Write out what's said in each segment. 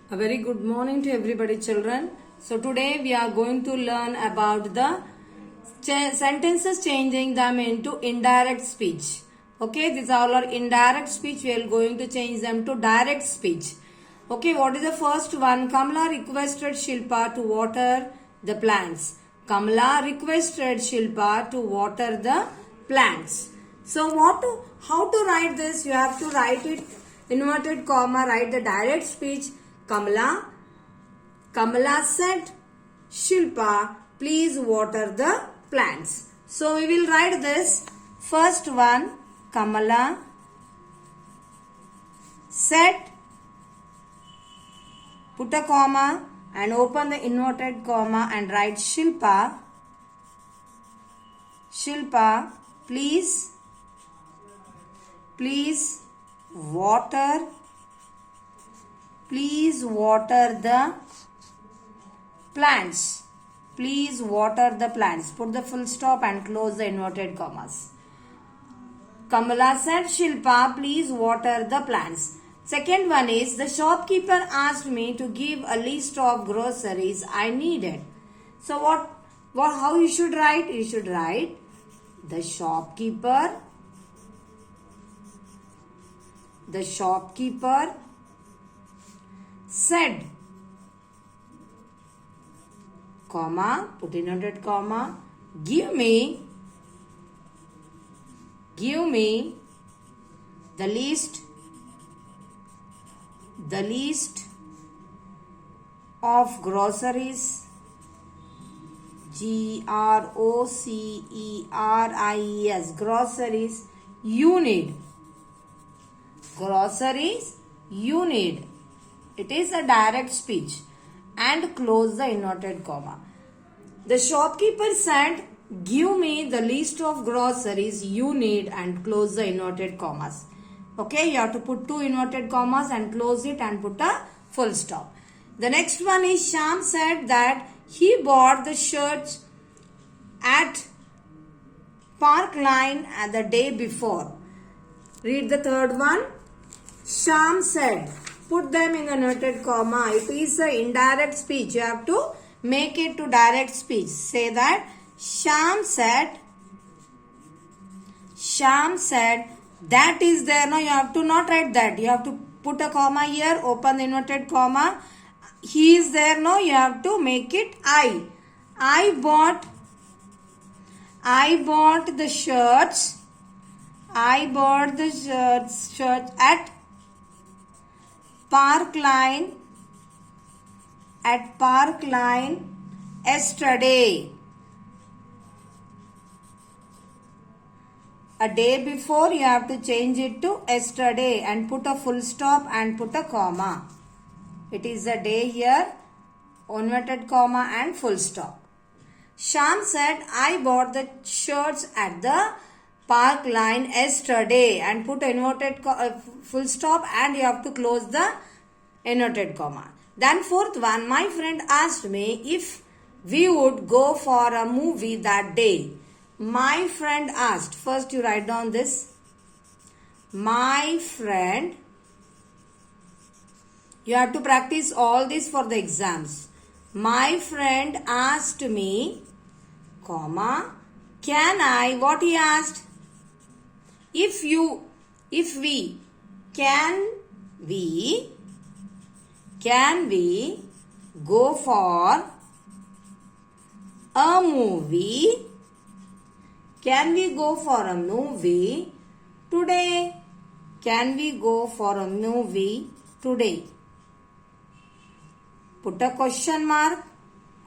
A very good morning to everybody, children. So today we are going to learn about the sentences, changing them into indirect speech. Okay, these are all indirect speech. We are going to change them to direct speech. Okay, what is the first one? Kamala requested Shilpa to water the plants. Kamala requested Shilpa to water the plants. So how to write this? You have to write it inverted comma, write the direct speech. Kamala said, Shilpa, please water the plants. So we will write this. First one, Kamala said, put a comma and open the inverted comma and write Shilpa, please water the plants. Please water the plants. Put the full stop and close the inverted commas. Kamala said, Shilpa, please water the plants. Second one is, the shopkeeper asked me to give a list of groceries I needed. So how you should write? You should write, the shopkeeper said, comma, put inverted comma, give me the list of groceries, groceries, groceries you need. It is a direct speech. And close the inverted comma. The shopkeeper said, give me the list of groceries you need, and close the inverted commas. Okay, you have to put two inverted commas and close it and put a full stop. The next one is, Shyam said that he bought the shirts at Parkline the day before. Read the third one. Shyam said, put them in the inverted comma. It is an indirect speech. You have to make it to direct speech. Say that Shyam said that is there. No, you have to not write that. You have to put a comma here, open the inverted comma. He is there. No, you have to make it I. I bought the shirts. I bought the shirts at Parkline yesterday. A day before, you have to change it to yesterday and put a full stop and put a comma. It is a day here, inverted comma and full stop. Shyam said, I bought the shirts at the Parkline yesterday, and put inverted full stop and you have to close the inverted comma. Then fourth one, my friend asked me if we would go for a movie that day. My friend asked. First you write down this. My friend. You have to practice all this for the exams. My friend asked me, comma, can I, what he asked? Can we go for a movie? Can we go for a movie today? Can we go for a movie today? Put a question mark,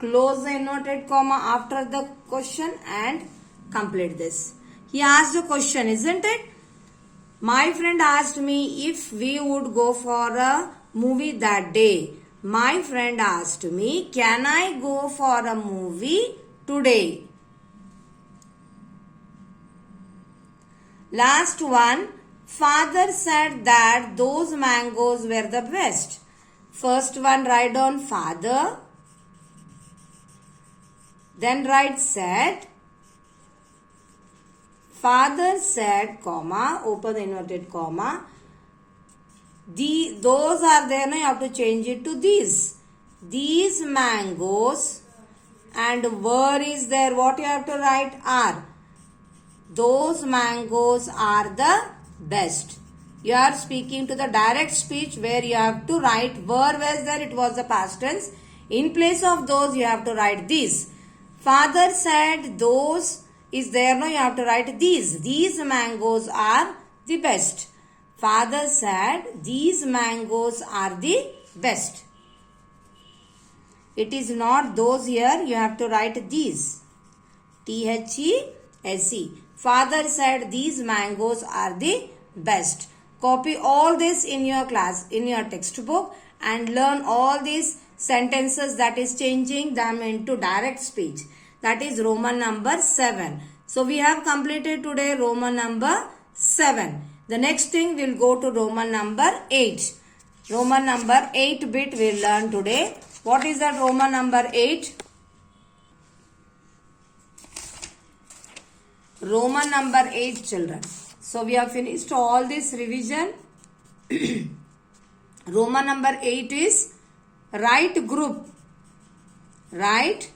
close the inverted comma after the question and complete this. He asked a question, isn't it? My friend asked me if we would go for a movie that day. My friend asked me, can I go for a movie today? Last one, father said that those mangoes were the best. First one, write down father. Then write said. Father said, comma, open the inverted comma, those are there, now you have to change it to these. These mangoes, and where is there, what you have to write, are. Those mangoes are the best. You are speaking to the direct speech where you have to write were was there, it was the past tense. In place of those you have to write these. Father said those is there, now you have to write these. These mangoes are the best. Father said these mangoes are the best. It is not those here, you have to write these. These. Father said these mangoes are the best. Copy all this in your class, in your textbook, and learn all these sentences that is changing them into direct speech. That is Roman number 7. So we have completed today Roman number 7. The next thing we'll go to Roman number 8. Roman number 8 bit we'll learn today. What is that Roman number 8? Roman number 8, children. So we have finished all this revision. Roman number 8 is write group. Write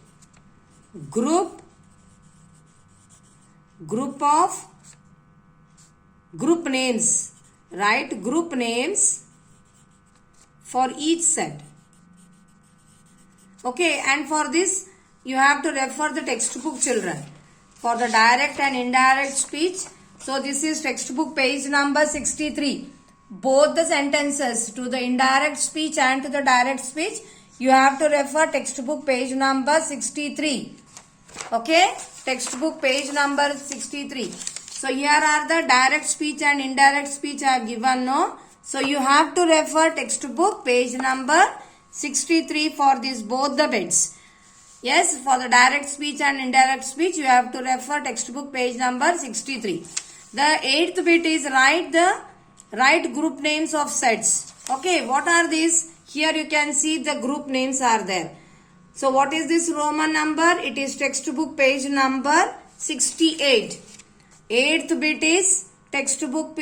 group. Group of group names. Write group names for each set. Okay, and for this you have to refer the textbook, children, for the direct and indirect speech. So this is textbook page number 63. Both the sentences, to the indirect speech and to the direct speech, you have to refer textbook page number 63. Okay, textbook page number 63. So here are the direct speech and indirect speech I have given, no? So you have to refer textbook page number 63 for these both the bits. Yes, for the direct speech and indirect speech, you have to refer textbook page number 63. The 8th bit is write group names of sets. Okay, what are these? Here you can see the group names are there. So what is this Roman number? It is textbook page number 68. 8th bit is textbook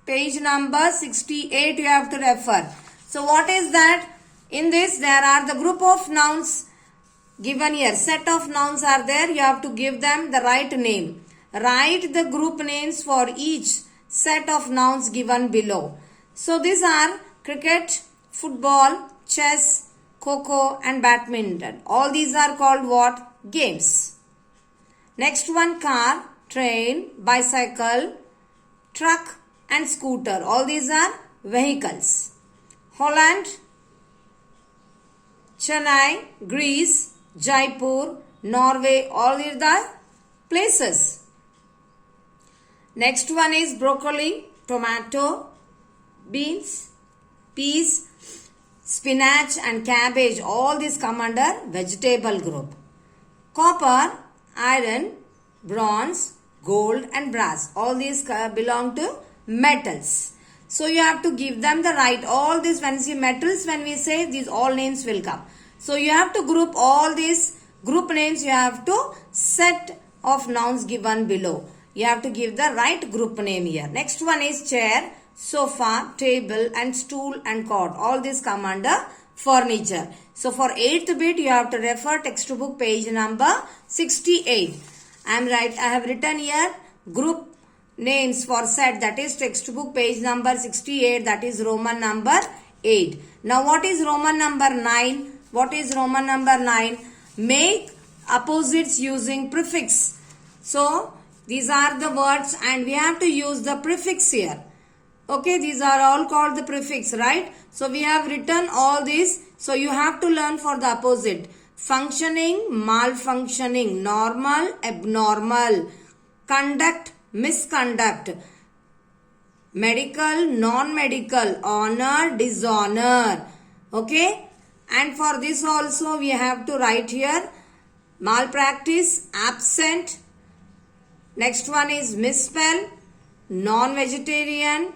page number 68 you have to refer. So what is that? In this there are the group of nouns given here. Set of nouns are there. You have to give them the right name. Write the group names for each set of nouns given below. So these are cricket, football, chess, kho-kho and badminton. All these are called what? Games. Next one, car, train, bicycle, truck and scooter. All these are vehicles. Holland, Chennai, Greece, Jaipur, Norway, all these are places. Next one is broccoli, tomato, beans, peas, spinach and cabbage. All these come under vegetable group. Copper, iron, bronze, gold and brass. All these belong to metals. So you have to give them the right. All these, when we see metals, when we say these all names will come. So you have to group all these group names. You have to set of nouns given below. You have to give the right group name here. Next one is chair, sofa, table and stool and cot. All these come under furniture. So for 8th bit you have to refer textbook page number 68. I have written here group names for set, that is textbook page number 68, that is Roman number 8. Now what is Roman number 9? What is Roman number 9? Make opposites using prefix. So these are the words and we have to use the prefix here. Okay, these are all called the prefix, right? So we have written all these. So you have to learn for the opposite. Functioning, malfunctioning, normal, abnormal, conduct, misconduct, medical, non-medical, honor, dishonor. Okay, and for this also we have to write here malpractice, absent. Next one is misspell, non-vegetarian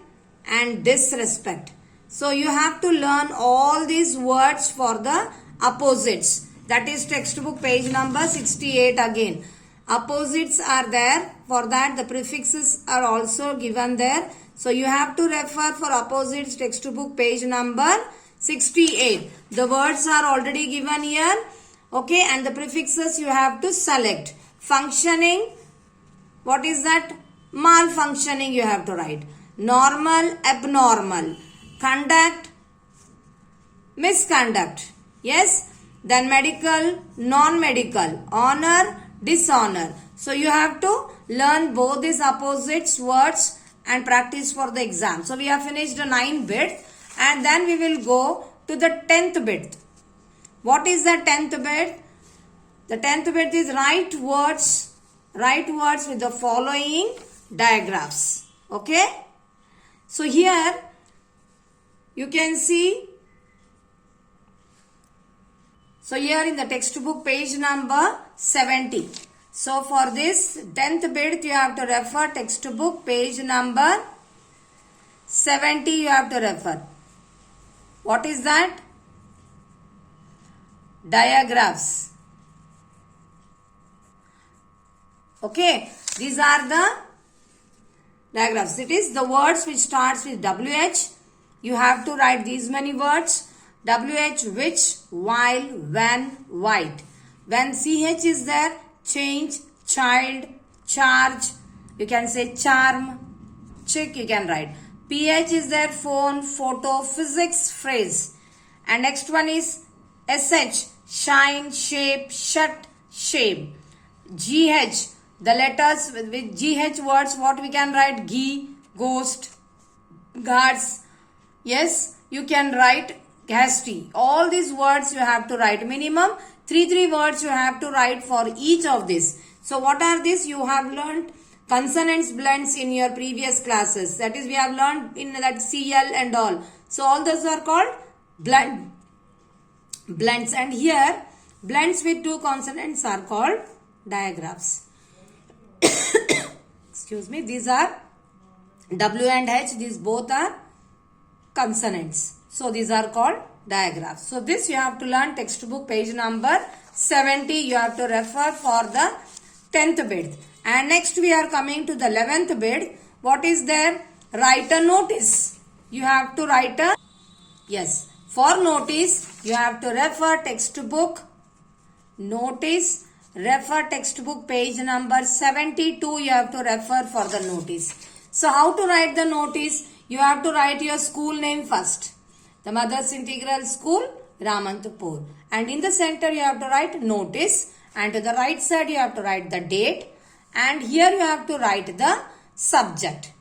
and disrespect. So you have to learn all these words for the opposites. That is textbook page number 68 again. Opposites are there. For that the prefixes are also given there. So you have to refer for opposites textbook page number 68. The words are already given here. Okay, and the prefixes you have to select. Functioning, what is that? Malfunctioning you have to write. Normal, abnormal. Conduct, misconduct. Yes. Then medical, non-medical. Honor, dishonor. So you have to learn both these opposites words and practice for the exam. So we have finished the 9 bit and then we will go to the 10th bit. What is the 10th bit? The 10th bit is write words with the following diagrams. Okay. So here you can see. So here in the textbook page number 70. So for this 10th bit you have to refer textbook page number 70 you have to refer. What is that? Diagrams. Okay. These are the diagrams. It is the words which starts with WH. You have to write these many words. WH, which, while, when, white. When CH is there, change, child, charge. You can say charm, chick you can write. PH is there, phone, photo, physics, phrase. And next one is SH, shine, shape, shut, shape. GH, the letters with GH words, what we can write? Ghee, ghost, guards. Yes, you can write hasty. All these words you have to write. Minimum 3 words you have to write for each of this. So what are these? You have learned consonants blends in your previous classes. That is, we have learned in that CL and all. So all those are called blends. And here blends with 2 consonants are called digraphs. Excuse me. These are W and H. These both are consonants. So these are called digraphs. So this you have to learn textbook page number 70. You have to refer for the 10th bit. And next we are coming to the 11th bit. What is there? Write a notice. You have to write a, yes. For notice, you have to refer textbook notice. Refer textbook page number 72. You have to refer for the notice. So how to write the notice? You have to write your school name first. The Mother's Integral School, Ramantapur. And in the center you have to write notice. And to the right side you have to write the date. And here you have to write the subject.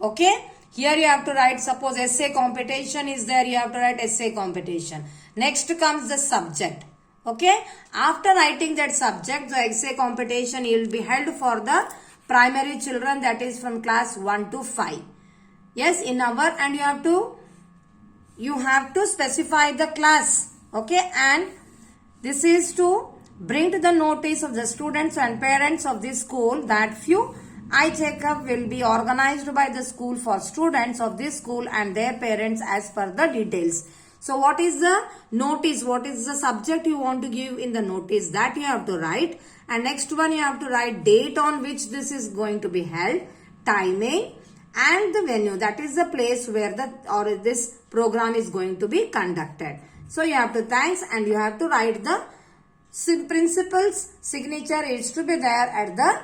Okay. Here you have to write, suppose essay competition is there, you have to write essay competition. Next comes the subject. Okay. After writing that subject, the essay competition will be held for the primary children, that is from class 1 to 5. Yes, in our, and you have to specify the class. Okay. And this is to bring to the notice of the students and parents of this school that few eye checkup will be organized by the school for students of this school and their parents as per the details. So what is the notice? What is the subject you want to give in the notice? That you have to write. And next one you have to write date on which this is going to be held, timing and the venue. That is the place where this program is going to be conducted. So you have to thanks and you have to write the principal's signature is to be there at the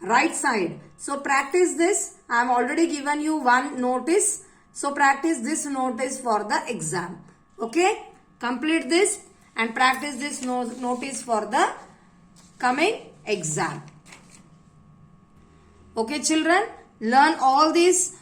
right side. So practice this. I have already given you one notice. So practice this notice for the exam. Okay. Complete this and practice this notice for the coming exam. Okay children. Learn all these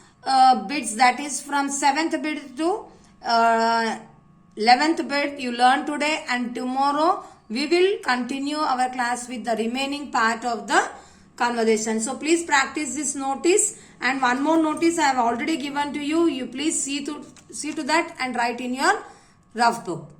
bits, that is from 7th bit to 11th bit you learn today, and tomorrow we will continue our class with the remaining part of the conversation. So please practice this notice, and one more notice I have already given to you. You please see to that and write in your rough book.